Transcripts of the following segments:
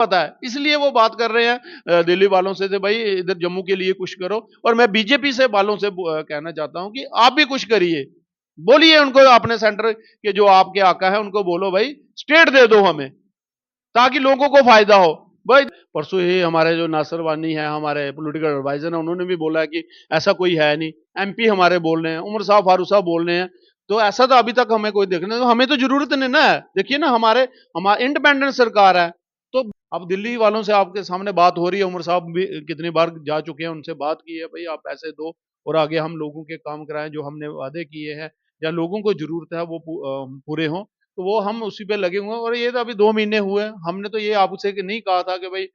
पता है, इसलिए वो बात कर रहे हैं दिल्ली वालों से भाई इधर जम्मू के लिए कुछ करो। और मैं बीजेपी से वालों से कहना चाहता हूं कि आप भी कुछ करिए, बोलिए उनको, अपने सेंटर के जो आपके आका है उनको बोलो भाई स्टेट दे दो हमें, ताकि लोगों को फायदा हो भाई। परसों ही हमारे जो नासिर वानी है, हमारे पॉलिटिकल एडवाइजर है, उन्होंने भी बोला है कि ऐसा कोई है नहीं। एमपी हमारे बोल रहे हैं, उमर साहब फारूक साहब बोल रहे हैं। तो ऐसा तो अभी तक हमें कोई देखने, तो हमें तो जरूरत नहीं ना है। देखिए ना, हमारे इंडिपेंडेंट सरकार है। तो अब दिल्ली वालों से आपके सामने बात हो रही है, उमर साहब भी कितनी बार जा चुके हैं, उनसे बात की है, भाई आप पैसे दो और आगे हम लोगों के काम कराएं जो हमने वादे किए हैं, या लोगों को जरूरत है वो पूरे हों। तो वो हम उसी पे लगे हुए हैं। और ये तो अभी 2 महीने हुए हैं, हमने तो ये आपसे नहीं कहा था कि भाई।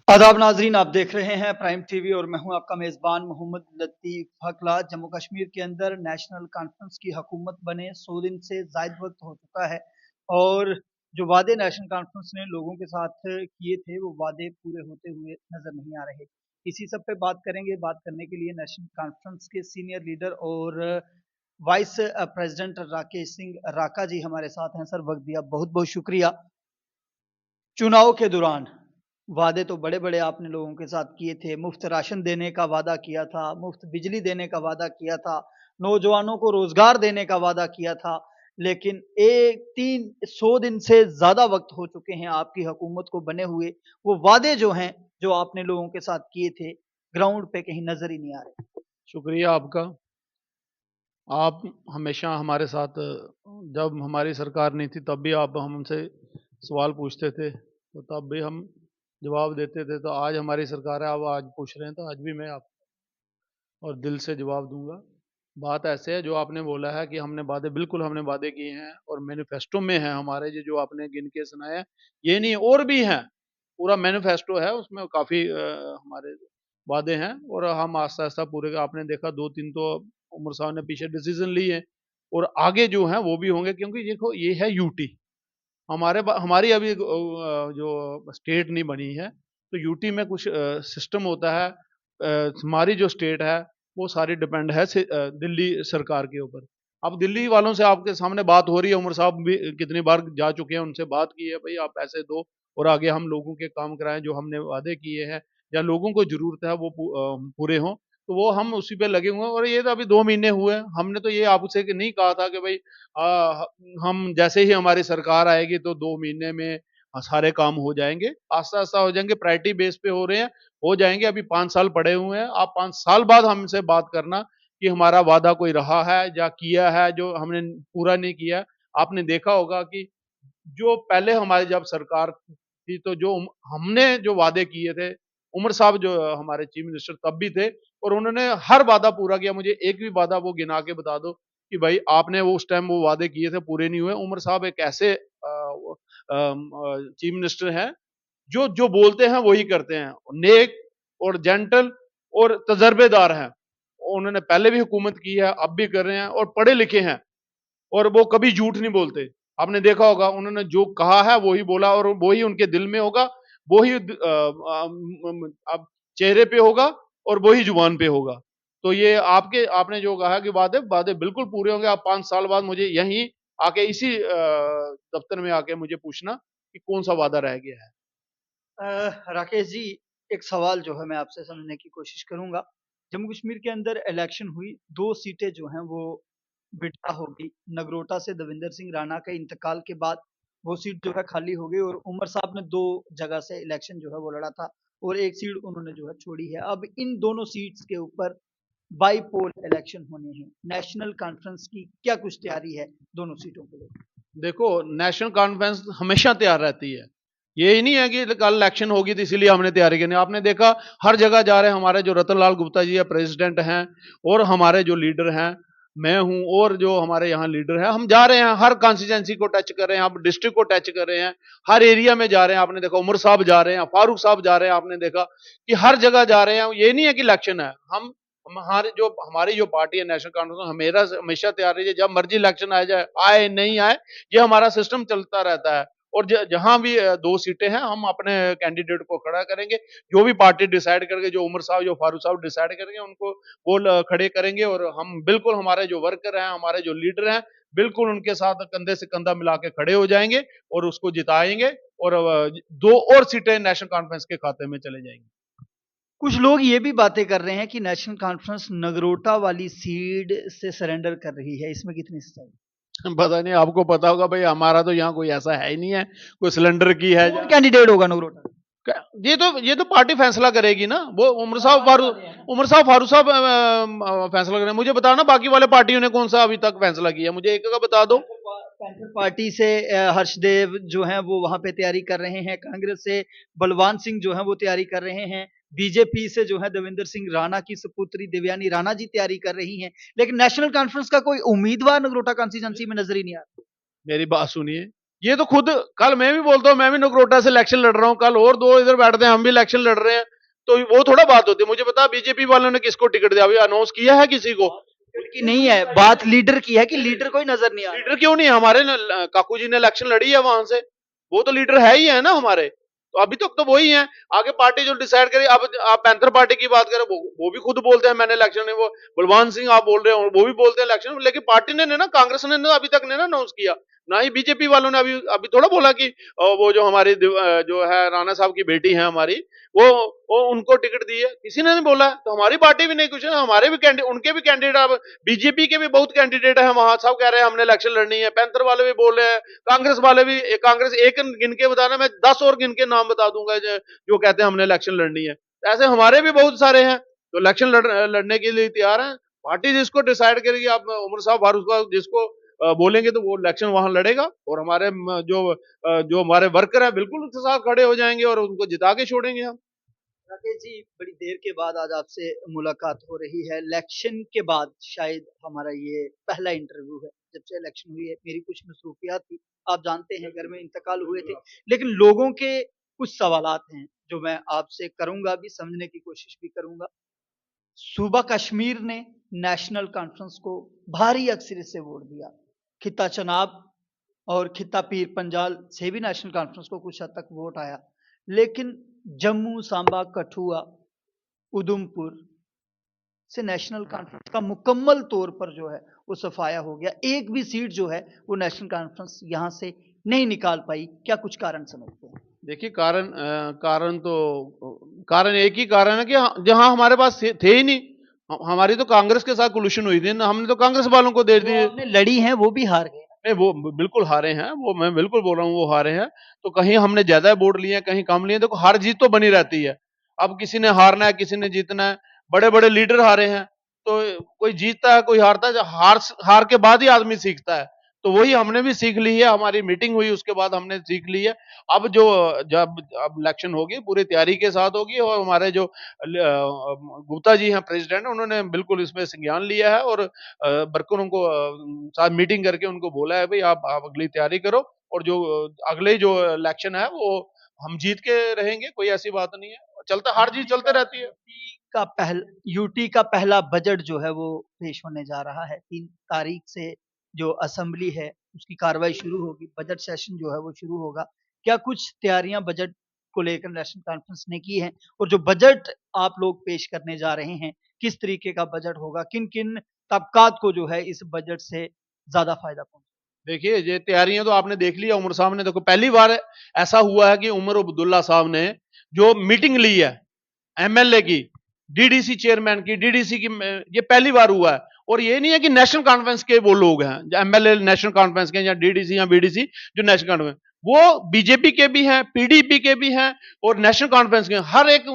आदाब नाजरीन, आप देख रहे हैं प्राइम टीवी और मैं हूं आपका मेजबान मोहम्मद लतीफ हकला। जम्मू कश्मीर के अंदर नेशनल कॉन्फ्रेंस की हुकूमत बने 100 दिन से जायद वक्त हो चुका है और जो वादे नेशनल कॉन्फ्रेंस ने लोगों के साथ किए थे वो वादे पूरे होते हुए नजर नहीं आ रहे। इसी सब पे बात करेंगे। बात करने के लिए नेशनल कॉन्फ्रेंस के सीनियर लीडर और वाइस प्रेसिडेंट राकेश सिंह राका जी हमारे साथ हैं। सर, वक्त दिया बहुत बहुत शुक्रिया। चुनाव के दौरान वादे तो बड़े-बड़े आपने लोगों के साथ किए थे। मुफ्त राशन देने का वादा किया था, मुफ्त बिजली देने का वादा किया था, नौजवानों को रोज़गार देने का वादा किया था। लेकिन 100 दिन से ज़्यादा वक़्त हो चुके हैं आपकी हुकूमत को बने हुए। वो वादे जो हैं, जो आपने लोगों के साथ किए थे, ग्राउंड पे कहीं नज़र ही नहीं आ रहे। शुक्रिया आपका। आप हमेशा हमारे साथ, जब हमारी सरकार नहीं थी तब भी आप हमसे सवाल पूछते थे, तो तब भी हम जवाब देते थे। तो आज हमारी सरकार है, अब आज पूछ रहे हैं तो आज भी मैं आप और दिल से जवाब दूंगा। बात ऐसे है, जो आपने बोला है कि हमने वादे, बिल्कुल हमने वादे किए हैं और मैनिफेस्टो में है हमारे, जो आपने गिन के सुनाया, ये नहीं और भी हैं। पूरा मैनिफेस्टो है, उसमें काफ़ी हमारे वादे हैं और हम आस्ता आस्ता पूरे, आपने देखा 2-3 तो उमर साहब ने पीछे डिसीजन लिए और आगे जो हैं वो भी होंगे, क्योंकि देखो ये है यूटी। हमारी अभी जो स्टेट नहीं बनी है, तो यूटी में कुछ सिस्टम होता है। हमारी जो स्टेट है वो सारी डिपेंड है दिल्ली सरकार के ऊपर। अब दिल्ली वालों से आपके सामने बात हो रही है, उमर साहब भी कितनी बार जा चुके हैं, उनसे बात की है, भाई आप पैसे दो और आगे हम लोगों के काम कराएं जो हमने वादे किए हैं, या लोगों को जरूरत है वो पूरे हों। तो वो हम उसी पे लगे हुए हैं। और ये तो अभी 2 महीने हुए हैं, हमने तो ये आपसे नहीं कहा था कि भाई हम जैसे ही हमारी सरकार आएगी तो 2 महीने में सारे काम हो जाएंगे। आस्ता आस्ता हो जाएंगे, प्रायोरिटी बेस पे हो रहे हैं, हो जाएंगे। अभी 5 साल पड़े हुए हैं। आप 5 साल बाद हमसे बात करना कि हमारा वादा कोई रहा है या किया है जो हमने पूरा नहीं किया। आपने देखा होगा कि जो पहले हमारी जब सरकार थी, तो जो हमने जो वादे किए थे, उमर साहब जो हमारे चीफ मिनिस्टर तब भी थे, और उन्होंने हर वादा पूरा किया। मुझे एक भी वादा वो गिना के बता दो कि भाई आपने वो उस टाइम वो वादे किए थे पूरे नहीं हुए। उमर साहब एक ऐसे चीफ मिनिस्टर हैं जो जो बोलते हैं वही करते हैं, नेक और जेंटल और तजर्बेदार हैं। उन्होंने पहले भी हुकूमत की है, अब भी कर रहे हैं, और पढ़े लिखे हैं, और वो कभी झूठ नहीं बोलते। आपने देखा होगा, उन्होंने जो कहा है वही बोला, और वही उनके दिल में होगा, वही अब चेहरे पे होगा, और वही जुबान पे होगा। तो ये आपने जो कहा कि वादे वादे बिल्कुल पूरे होंगे। आप 5 साल बाद मुझे यहीं आके, इसी दफ्तर में आके मुझे पूछना कि कौन सा वादा रह गया है। राकेश जी, एक सवाल जो है मैं आपसे समझने की कोशिश करूंगा। जम्मू कश्मीर के अंदर इलेक्शन हुई, 2 सीटें जो हैं वो बिठा हो गई। नगरोटा से दविंदर सिंह राणा के इंतकाल के बाद वो सीट जो है खाली हो गई और उमर साहब ने 2 जगह से इलेक्शन जो है वो लड़ा था और 1 सीट उन्होंने जो है छोड़ी है। अब इन दोनों सीट्स के ऊपर बाई पोल इलेक्शन होने हैं। नेशनल कॉन्फ्रेंस की क्या कुछ तैयारी है दोनों सीटों को लेकर? देखो, नेशनल कॉन्फ्रेंस हमेशा तैयार रहती है। ये ही नहीं है कि कल इलेक्शन होगी तो इसीलिए हमने तैयारी करनी। आपने देखा, हर जगह जा रहे हैं हमारे जो रतन लाल गुप्ता जी है, प्रेसिडेंट हैं, और हमारे जो लीडर हैं, मैं हूं, और जो हमारे यहाँ लीडर हैं, हम जा रहे हैं, हर कॉन्स्टिट्यूंसी को टच कर रहे हैं, आप डिस्ट्रिक्ट को टच कर रहे हैं, हर एरिया में जा रहे हैं। आपने देखा उमर साहब जा रहे हैं, फारूक साहब जा रहे हैं, आपने देखा कि हर जगह जा रहे हैं। ये नहीं है कि इलेक्शन है। हमारी जो पार्टी है नेशनल कॉन्फ्रेंस, हमेशा तैयार रही है, जब मर्जी इलेक्शन आ जाए, आए नहीं आए, ये हमारा सिस्टम चलता रहता है। और जहां भी 2 सीटें हैं, हम अपने कैंडिडेट को खड़ा करेंगे। जो भी पार्टी डिसाइड करेंगे, जो उमर साहब, जो फारूक साहब डिसाइड करेंगे, उनको वो खड़े करेंगे। और हम बिल्कुल, हमारे जो वर्कर हैं, हमारे जो लीडर हैं, बिल्कुल उनके साथ कंधे से कंधा मिला के खड़े हो जाएंगे और उसको जिताएंगे। और 2 और सीटें नेशनल कॉन्फ्रेंस के खाते में चले जाएंगी। कुछ लोग ये भी बातें कर रहे हैं कि नेशनल कॉन्फ्रेंस नगरोटा वाली सीट से सरेंडर कर रही है, इसमें कितनी सच्चाई? पता नहीं, आपको पता होगा भाई, हमारा तो यहाँ कोई ऐसा है ही नहीं है, कोई सिलेंडर की है। कौन कैंडिडेट होगा नगरोटा? ये तो पार्टी फैसला करेगी ना, वो उमर साहब फारूक साहब फैसला करें। मुझे बताओ ना, बाकी वाले पार्टियों ने कौन सा अभी तक फैसला किया, मुझे एक का बता दो। पैंथर पार्टी से हर्षदेव जो हैं वो वहां पे तैयारी कर रहे हैं, कांग्रेस से बलवान सिंह जो हैं वो तैयारी कर रहे हैं, बीजेपी से जो है देवेंद्र सिंह राणा की सुपुत्री देवयानी राणा जी तैयारी कर रही हैं, लेकिन नेशनल कॉन्फ्रेंस का कोई उम्मीदवार नगरोटा कॉन्स्टिट्यूंसी में नजर ही नहीं आ रहा। मेरी बात सुनिए, ये तो खुद कल मैं भी बोलता हूँ, मैं भी नगरोटा से इलेक्शन लड़ रहा हूँ, कल और 2 इधर बैठते हैं, हम भी इलेक्शन लड़ रहे हैं, तो वो थोड़ा बात होती है। मुझे बता, बीजेपी वालों ने किसको टिकट दिया, अभी अनाउंस किया है किसी को? की नहीं है बात, लीडर की है कि लीडर कोई नजर नहीं आ रहा। लीडर क्यों नहीं है? हमारे काकू जी ने इलेक्शन लड़ी है वहां से, वो तो लीडर है ही है ना हमारे। तो अभी तक तो वही है, आगे पार्टी जो डिसाइड करे। अब आप पैंथर पार्टी की बात करें, वो भी खुद बोलते हैं मैंने इलेक्शन में, वो बलवान सिंह आप बोल रहे हो, वो भी बोलते हैं इलेक्शन में, लेकिन पार्टी ने ना, कांग्रेस ने ना अभी तक ने ना अनाउंस किया, ना ही बीजेपी वालों ने अभी अभी थोड़ा बोला कि वो जो हमारी जो है राणा साहब की बेटी है हमारी, वो वो उनको टिकट दी है, किसी ने नहीं बोला। तो हमारी पार्टी भी नहीं कुछ है, हमारे भी उनके भी कैंडिडेट, अब बीजेपी के भी बहुत कैंडिडेट है वहां, सब कह रहे हैं हमने इलेक्शन लड़नी है, पैंथर वाले भी बोल रहे हैं, कांग्रेस वाले भी। कांग्रेस एक गिन के बताना, मैं 10 और गिन के नाम बता दूंगा जो कहते हैं हमने इलेक्शन लड़नी है। ऐसे हमारे भी बहुत सारे हैं तो इलेक्शन लड़ने के लिए तैयार हैं। पार्टी जिसको डिसाइड करेगी, आप उमर साहब फारूक साहब जिसको बोलेंगे तो वो इलेक्शन वहां लड़ेगा, और हमारे जो हमारे वर्कर है बिल्कुल उसके साथ खड़े हो जाएंगे और उनको जिता के छोड़ेंगे हम। राकेश जी, बड़ी देर के बाद आज आपसे मुलाकात हो रही है। इलेक्शन के बाद शायद हमारा ये पहला इंटरव्यू है। जब से इलेक्शन हुई है, मेरी कुछ मसरूफियात थी। आप जानते हैं घर में इंतकाल हुए थे। लेकिन लोगों के कुछ सवालात हैं जो मैं आपसे करूँगा भी, समझने की कोशिश भी करूँगा। सूबा कश्मीर ने नेशनल कॉन्फ्रेंस को भारी अक्सरियत से वोट दिया। खित्ता चनाब और खित्ता पीर पंजाल से भी नेशनल कॉन्फ्रेंस को कुछ हद तक वोट आया। लेकिन जम्मू, सांबा, कठुआ, उधमपुर से नेशनल कॉन्फ्रेंस का मुकम्मल तौर पर जो है वो सफाया हो गया। एक भी सीट जो है वो नेशनल कॉन्फ्रेंस यहाँ से नहीं निकाल पाई। क्या कुछ कारण समझते हैं? देखिए, कारण एक ही कारण है कि जहां हमारे पास थे ही नहीं। हमारी तो कांग्रेस के साथ कोलिशन हुई थी ना, हमने तो कांग्रेस वालों को दे जो दिए। आपने लड़ी हैं वो भी हार गए। नहीं, वो बिल्कुल हारे हैं, वो मैं बिल्कुल बोल रहा हूँ वो हारे हैं। तो कहीं हमने ज्यादा वोट लिए हैं, कहीं कम लिए हैं। देखो, हार जीत तो बनी रहती है। अब किसी ने हारना है, किसी ने जीतना है। बड़े बड़े लीडर हारे हैं, तो कोई जीतता है, कोई हारता है। हार हार के बाद ही आदमी सीखता है। तो वही हमने भी सीख ली है, हमारी मीटिंग हुई उसके बाद हमने सीख ली है। अब जब अब इलेक्शन होगी पूरी तैयारी के साथ होगी, और हमारे जो गुप्ता जी हैं प्रेसिडेंट, उन्होंने बिल्कुल इसमें संज्ञान लिया है, और वर्करों को साथ मीटिंग करके उनको बोला है, भाई आप अगली तैयारी करो, और जो अगले जो इलेक्शन है वो हम जीत के रहेंगे, कोई ऐसी बात नहीं है। चलता, हार जीत चलते रहती है। यूटी का पहला बजट जो है वो पेश होने जा रहा है। 3 तारीख से जो असेंबली है उसकी कार्रवाई शुरू होगी, बजट सेशन जो है वो शुरू होगा। क्या कुछ तैयारियां बजट को लेकर नेशनल कॉन्फ्रेंस ने की हैं? और जो बजट आप लोग पेश करने जा रहे हैं, किस तरीके का बजट होगा? किन-किन तबकात को जो है इस बजट से ज़्यादा फ़ायदा पहुँचेगा? देखिए, ये तैयारियां तो आपने देख लिया, उमर साहब ने, देखो पहली बार ऐसा हुआ है कि उमर अब्दुल्ला साहब ने जो मीटिंग ली है एमएलए की, डीडीसी चेयरमैन की, डीडीसी की, ये पहली बार हुआ है। और ये नहीं है कि नेशनल कॉन्फ्रेंस के वो लोग हैं, एमएलए नेशनल कॉन्फ्रेंस के, या डीडीसी या बीडीसी जो नेशनल कॉन्फ्रेंस, वो बीजेपी के भी हैं, पीडीपी के भी हैं, और नेशनल कॉन्फ्रेंस के हर एक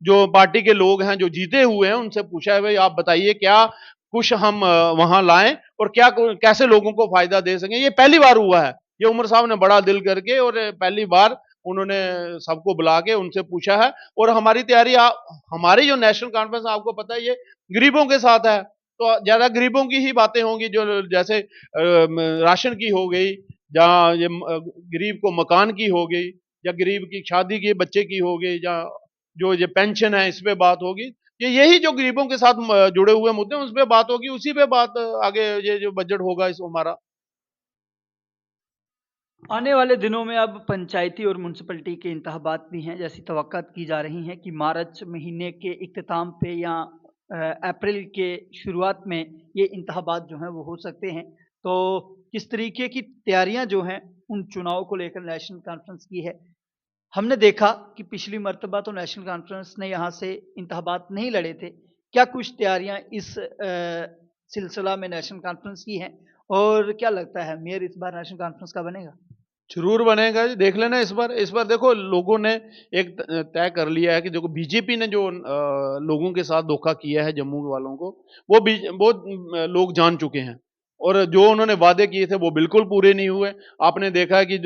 जो पार्टी के लोग हैं जो जीते हुए हैं, उनसे पूछा है, भाई आप बताइए क्या कुछ हम वहां लाएं, और क्या कैसे लोगों को फायदा दे सकें। ये पहली बार हुआ है। ये उमर साहब ने बड़ा दिल करके, और पहली बार उन्होंने सबको बुला के उनसे पूछा है। और हमारी तैयारी, हमारी जो नेशनल कॉन्फ्रेंस आपको पता है, ये गरीबों के साथ है, तो ज्यादा गरीबों की ही बातें होंगी, जो जैसे राशन की हो गई, जहाँ ये गरीब को मकान की हो गई, या गरीब की शादी की बच्चे की हो गई, या जो ये पेंशन है इस पे बात होगी। ये यही जो गरीबों के साथ जुड़े हुए मुद्दे हैं उस पे बात होगी, उसी पे बात आगे ये जो बजट होगा इस हमारा। आने वाले दिनों में अब पंचायती और म्युनिसिपैलिटी के इंतखाबात भी हैं, जैसी तवक्कात की जा रही हैं कि मार्च महीने के इख्तिताम पे या अप्रैल के शुरुआत में ये इंतखाबात जो हैं वो हो सकते हैं। तो किस तरीके की तैयारियां जो हैं उन चुनाव को लेकर नेशनल कॉन्फ्रेंस की है। हमने देखा कि पिछली मर्तबा तो नेशनल कॉन्फ्रेंस ने यहाँ से इंतखाबात नहीं लड़े थे। क्या कुछ तैयारियाँ इस सिलसिला में नेशनल कॉन्फ्रेंस की हैं? और क्या लगता है मेयर इस बार नेशनल कॉन्फ्रेंस का बनेगा? ज़रूर बनेगा जी, देख लेना इस बार देखो लोगों ने एक तय कर लिया है कि देखो बीजेपी ने जो लोगों के साथ धोखा किया है जम्मू वालों को, वो लोग जान चुके हैं और जो उन्होंने वादे किए थे वो बिल्कुल पूरे नहीं हुए। आपने देखा है कि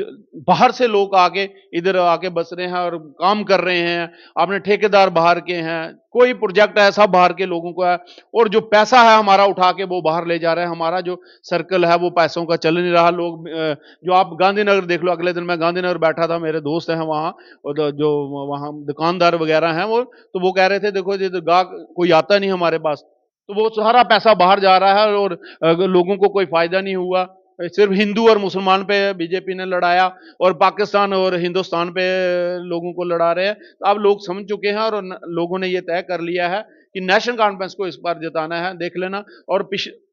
बाहर से लोग आके इधर आके बस रहे हैं और काम कर रहे हैं। आपने ठेकेदार बाहर के हैं, कोई प्रोजेक्ट है सब बाहर के लोगों का है और जो पैसा है हमारा उठा के वो बाहर ले जा रहे हैं। हमारा जो सर्कल है वो पैसों का चल नहीं रहा। लोग जो आप गांधीनगर देख लो, अगले दिन मैं गांधीनगर बैठा था, मेरे दोस्त हैं वहाँ और जो वहाँ दुकानदार वगैरह हैं वो, तो वो कह रहे थे देखो ये तो गाहक कोई आता नहीं हमारे पास, तो वो सारा पैसा बाहर जा रहा है और लोगों को कोई फायदा नहीं हुआ। सिर्फ हिंदू और मुसलमान पे बीजेपी ने लड़ाया और पाकिस्तान और हिंदुस्तान पे लोगों को लड़ा रहे हैं। तो अब लोग समझ चुके हैं और लोगों ने ये तय कर लिया है कि नेशनल कॉन्फ्रेंस को इस बार जिताना है, देख लेना। और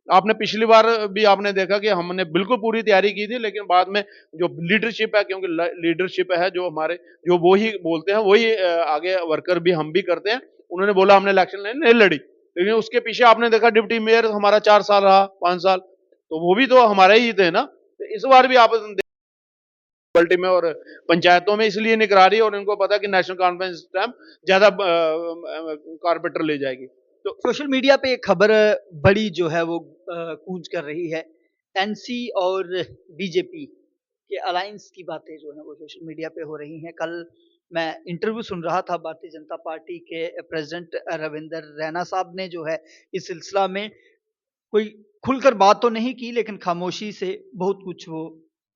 आपने पिछली बार भी आपने देखा कि हमने बिल्कुल पूरी तैयारी की थी, लेकिन बाद में जो लीडरशिप है, क्योंकि लीडरशिप है जो हमारे, जो वो ही बोलते हैं वही आगे वर्कर भी हम भी करते हैं। उन्होंने बोला हमने इलेक्शन नहीं लड़ी, लेकिन उसके पीछे आपने देखा डिप्टी मेयर हमारा 4 साल रहा, 5 साल, तो वो भी तो हमारे ही थे ना। तो इस बार भी आप म्युनिसिपैलिटी में और पंचायतों में इसलिए नहीं करा रही और इनको पता है कि नेशनल कॉन्फ्रेंस टाइम ज्यादा कारपोरेटर ले जाएगी। तो सोशल मीडिया पे एक खबर बड़ी जो है वो गूंज कर रही है। एनसी और बीजेपी के अलायंस की बातें जो है वो सोशल मीडिया पे हो रही हैं। कल मैं इंटरव्यू सुन रहा था भारतीय जनता पार्टी के प्रेसिडेंट रविंदर रैना साहब ने जो है इस सिलसिला में कोई खुलकर बात तो नहीं की, लेकिन खामोशी से बहुत कुछ वो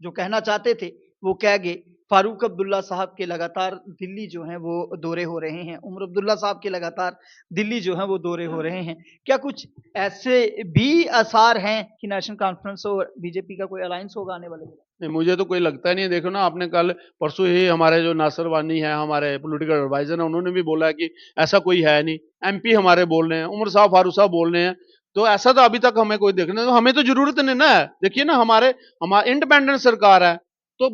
जो कहना चाहते थे वो कह गए। फारूक अब्दुल्ला साहब के लगातार दिल्ली जो है वो दौरे हो रहे हैं। उमर अब्दुल्ला साहब के लगातार दिल्ली जो है वो दौरे हो रहे हैं। क्या कुछ ऐसे भी आसार हैं कि नेशनल कॉन्फ्रेंस और बीजेपी का कोई अलायंस होगा आने वाले दिनों में? नहीं, मुझे तो कोई लगता नहीं है। देखो ना, आपने कल परसों ही हमारे जो नासिर वानी है, हमारे पॉलिटिकल एडवाइजर हैं, उन्होंने भी बोला है कि ऐसा कोई है नहीं। एमपी हमारे बोल रहे हैं, उमर साहब फारूक साहब बोल रहे हैं। तो ऐसा तो अभी तक हमें कोई देखने, तो हमें तो जरूरत नहीं ना है। देखिए ना, हमारे इंडिपेंडेंट सरकार है। तो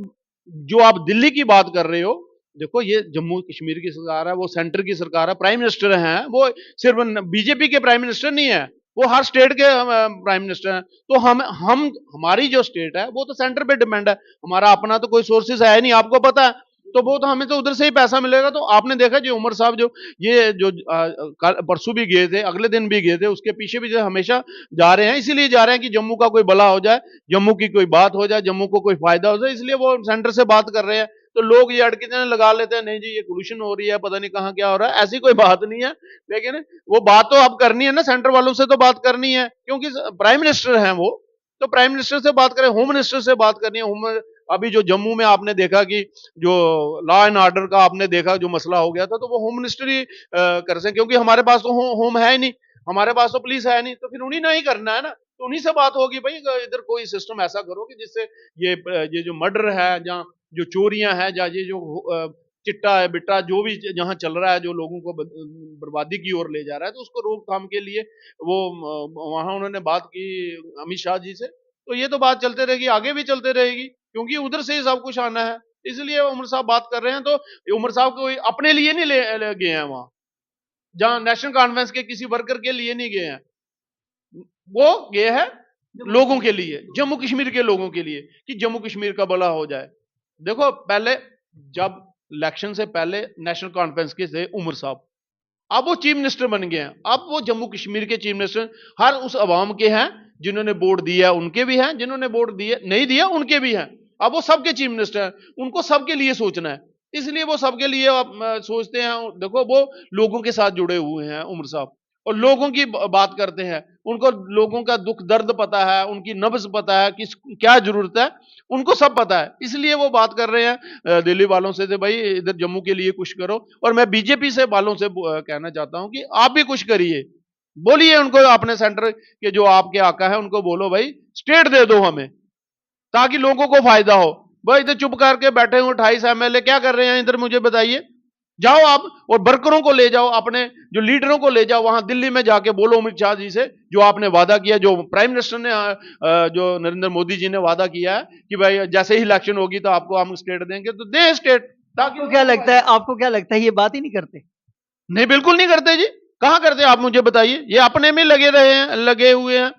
जो आप दिल्ली की बात कर रहे हो, देखो ये जम्मू कश्मीर की सरकार है, वो सेंटर की सरकार है, प्राइम मिनिस्टर हैं वो। सिर्फ बीजेपी के प्राइम मिनिस्टर नहीं है, वो हर स्टेट के प्राइम मिनिस्टर हैं। तो हम हमारी जो स्टेट है वो तो सेंटर पे डिपेंड है। हमारा अपना तो कोई सोर्सेज है नहीं, आपको पता है। तो वो तो हमें तो उधर से ही पैसा मिलेगा। तो आपने देखा जो उमर साहब जो ये जो परसों भी गए थे, अगले दिन भी गए थे, उसके पीछे भी जो हमेशा जा रहे हैं, इसीलिए जा रहे हैं कि जम्मू का कोई भला हो जाए, जम्मू की कोई बात हो जाए, जम्मू को कोई फायदा हो जाए, इसलिए वो सेंटर से बात कर रहे हैं। तो लोग ये अटके लगा लेते हैं, नहीं जी ये पोल्यूशन हो रही है, पता नहीं कहाँ क्या हो रहा है। ऐसी कोई बात नहीं है। लेकिन वो बात तो अब करनी है ना, सेंटर वालों से तो बात करनी है, क्योंकि प्राइम मिनिस्टर हैं वो। तो प्राइम मिनिस्टर से बात करें, होम मिनिस्टर से बात करनी है। होम अभी जो जम्मू में आपने देखा कि जो लॉ एंड ऑर्डर का आपने देखा जो मसला हो गया था, तो वो होम मिनिस्टर ही कर सके, क्योंकि हमारे पास तो होम है ही नहीं, हमारे पास तो पुलिस है नहीं। तो फिर उन्हीं ने ही करना है ना। तो उन्हीं से बात होगी, भाई इधर कोई सिस्टम ऐसा करो कि जिससे ये जो मर्डर है, जहाँ जो चोरियां हैं, जहाँ ये जो चिट्टा है बिट्टा जो भी जहाँ चल रहा है, जो लोगों को बर्बादी की ओर ले जा रहा है, तो उसको रोकथाम के लिए वो वहां उन्होंने बात की अमित शाह जी से। तो ये तो बात चलते रहेगी, आगे भी चलते रहेगी, क्योंकि उधर से ही सब कुछ आना है। इसलिए उमर साहब बात कर रहे हैं। तो उमर साहब को अपने लिए नहीं ले गए हैं वहां, जहां नेशनल कॉन्फ्रेंस के किसी वर्कर के लिए नहीं गए हैं, वो गए हैं लोगों के लिए, जम्मू कश्मीर के लोगों के लिए, कि जम्मू कश्मीर का भला हो जाए। देखो पहले जब इलेक्शन से पहले नेशनल कॉन्फ्रेंस के थे उमर साहब, अब वो चीफ मिनिस्टर बन गए हैं। अब वो जम्मू कश्मीर के चीफ मिनिस्टर हर उस अवाम के हैं, जिन्होंने वोट दिया उनके भी हैं, जिन्होंने वोट दिए नहीं दिया उनके भी हैं। अब वो सबके चीफ मिनिस्टर हैं, उनको सबके लिए सोचना है। इसलिए वो सबके लिए सोचते हैं। देखो वो लोगों के साथ जुड़े हुए हैं उमर साहब, और लोगों की बात करते हैं। उनको लोगों का दुख दर्द पता है, उनकी नब्ज पता है कि क्या जरूरत है, उनको सब पता है। इसलिए वो बात कर रहे हैं दिल्ली वालों से, भाई इधर जम्मू के लिए कुछ करो। और मैं बीजेपी से वालों से कहना चाहता हूं कि आप भी कुछ करिए, बोलिए उनको, अपने सेंटर के जो आपके आका है उनको बोलो भाई स्टेट दे दो हमें, ताकि लोगों को फायदा हो। भाई इधर चुप करके बैठे हुए 28 एमएलए क्या कर रहे हैं इधर, मुझे बताइए। जाओ आप और वर्करों को ले जाओ, अपने जो लीडरों को ले जाओ वहां दिल्ली में जाके बोलो अमित शाह जी से, जो आपने वादा किया, जो प्राइम मिनिस्टर ने जो नरेंद्र मोदी जी ने वादा किया है कि भाई जैसे ही इलेक्शन होगी तो आपको हम स्टेट देंगे, तो दे स्टेट। ताकि आपको क्या लगता है ये बात ही नहीं करते? नहीं, बिल्कुल नहीं करते जी। कहां करते आप मुझे बताइए। ये अपने में लगे रहे हैं, लगे हुए हैं।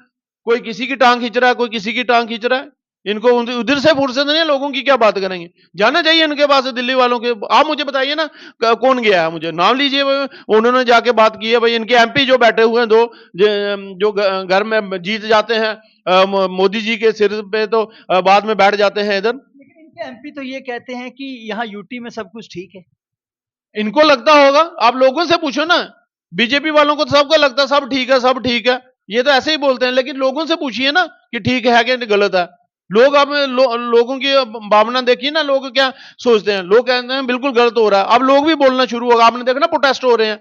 कोई किसी की टांग खींच रहा है, कोई किसी की टांग खींच रहा है। इनको उधर से फुर्सत नहीं है, लोगों की क्या बात करेंगे। जाना चाहिए इनके पास, दिल्ली वालों के। आप मुझे बताइए ना, कौन गया है, मुझे नाम लीजिए। उन्होंने जाके बात की है भाई, इनके एमपी जो बैठे हुए हैं दो, जो घर में जीत जाते हैं मोदी जी के सिर पे, तो बाद में बैठ जाते हैं इधर। लेकिन इनके एमपी तो ये कहते हैं कि यहाँ यूटी में सब कुछ ठीक है। इनको लगता होगा, आप लोगों से पूछो ना। बीजेपी वालों को तो सबको लगता है सब ठीक है, सब ठीक है। ये तो ऐसे ही बोलते हैं, लेकिन लोगों से पूछिए ना कि ठीक है कि गलत है। लोग अब लोगों की भावना देखिए ना, लोग क्या सोचते हैं। लोग कहते हैं बिल्कुल गलत हो रहा है, अब लोग भी बोलना शुरू होगा। आपने देखा ना, प्रोटेस्ट हो रहे हैं।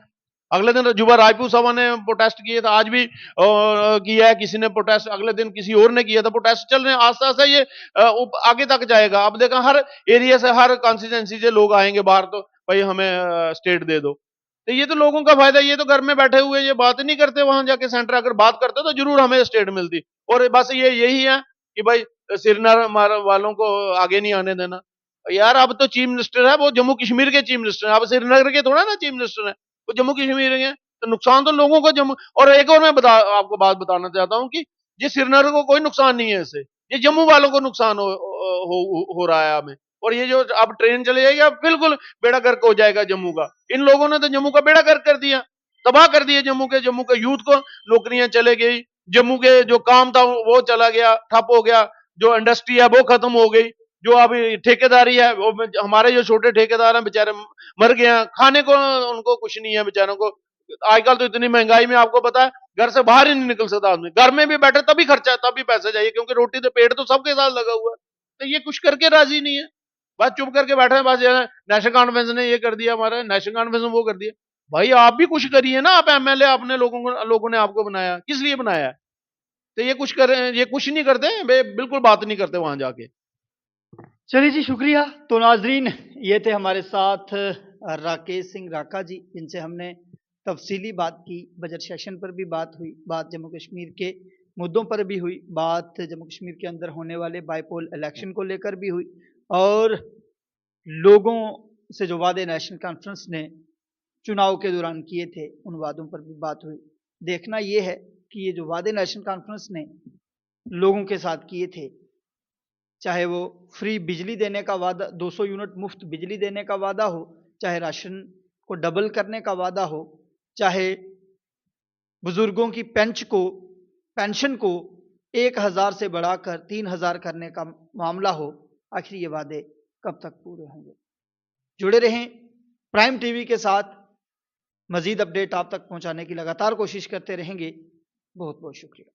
अगले दिन जुबा राजपूत साहब ने प्रोटेस्ट किए था, आज भी किया है किसी ने प्रोटेस्ट, अगले दिन किसी और ने किया था। प्रोटेस्ट चल रहे हैं, आस्ते आस्ते ये आगे तक जाएगा। अब देखा, हर एरिया से, हर कॉन्स्टिट्यूंसी से लोग आएंगे बाहर, तो भाई हमें स्टेट दे दो। तो ये तो लोगों का फायदा, ये तो घर में बैठे हुए ये बात नहीं करते। वहां जाके सेंटर अगर बात करते तो जरूर हमें स्टेट मिलती। और बस ये यही है कि भाई श्रीनगर वालों को आगे नहीं आने देना। यार अब तो चीफ मिनिस्टर है, वो जम्मू कश्मीर के चीफ मिनिस्टर है, अब श्रीनगर के थोड़ा ना चीफ मिनिस्टर है, वो जम्मू कश्मीर के। तो नुकसान तो लोगों को जम्मू। और एक और मैं आपको बात बताना चाहता हूँ कि ये श्रीनगर को कोई नुकसान नहीं है इससे, ये जम्मू वालों को नुकसान हो रहा है हमें। और ये जो अब ट्रेन चले जाएगी, अब बिल्कुल बेड़ा गर्क हो जाएगा जम्मू का। इन लोगों ने तो जम्मू का बेड़ा गर्क कर दिया, तबाह कर दिया जम्मू के यूथ को। नौकरियां चले गई, जम्मू के जो काम था वो चला गया, ठप हो गया। जो इंडस्ट्री है वो खत्म हो गई। जो अभी ठेकेदारी है, वो हमारे जो छोटे ठेकेदार हैं बेचारे मर गए हैं, खाने को उनको कुछ नहीं है बेचारों को। आजकल तो इतनी महंगाई में आपको पता है, घर से बाहर ही नहीं निकल सकता आदमी। घर में भी बैठे तभी खर्चा है, तभी पैसे चाहिए, क्योंकि रोटी तो पेट तो सबके साथ लगा हुआ है। तो ये कुछ करके राजी नहीं है, बस चुप करके बैठे हैं। बस नेशनल कॉन्फ्रेंस ने ये कर दिया, हमारा नेशनल कॉन्फ्रेंस ने वो कर दिया। भाई आप भी कुछ करिए ना, आप एमएलए, अपने लोगों ने आपको बनाया, किस लिए बनाया है। तो ये कुछ कर, ये कुछ नहीं करते, बिल्कुल बात नहीं करते वहां जाके। चलिए जी, शुक्रिया। तो नाजरीन, ये थे हमारे साथ राकेश सिंह राका जी, जिनसे हमने तफसीली बात की। बजट सेशन पर भी बात हुई, बात जम्मू कश्मीर के मुद्दों पर भी हुई, बात जम्मू कश्मीर के अंदर होने वाले बाईपोल इलेक्शन को लेकर भी हुई, और लोगों से जो वादे नेशनल कॉन्फ्रेंस ने चुनाव के दौरान किए थे, उन वादों पर भी बात हुई। देखना ये है कि ये जो वादे नेशनल कॉन्फ्रेंस ने लोगों के साथ किए थे, चाहे वो फ्री बिजली देने का वादा, 200 यूनिट मुफ्त बिजली देने का वादा हो, चाहे राशन को डबल करने का वादा हो, चाहे बुजुर्गों की पेंशन को 1000 से बढ़ाकर 3000 करने का मामला हो, आखिर ये वादे कब तक पूरे होंगे? जुड़े रहें प्राइम टीवी के साथ। मजीद अपडेट आप तक पहुंचाने की लगातार कोशिश करते रहेंगे। बहुत बहुत शुक्रिया।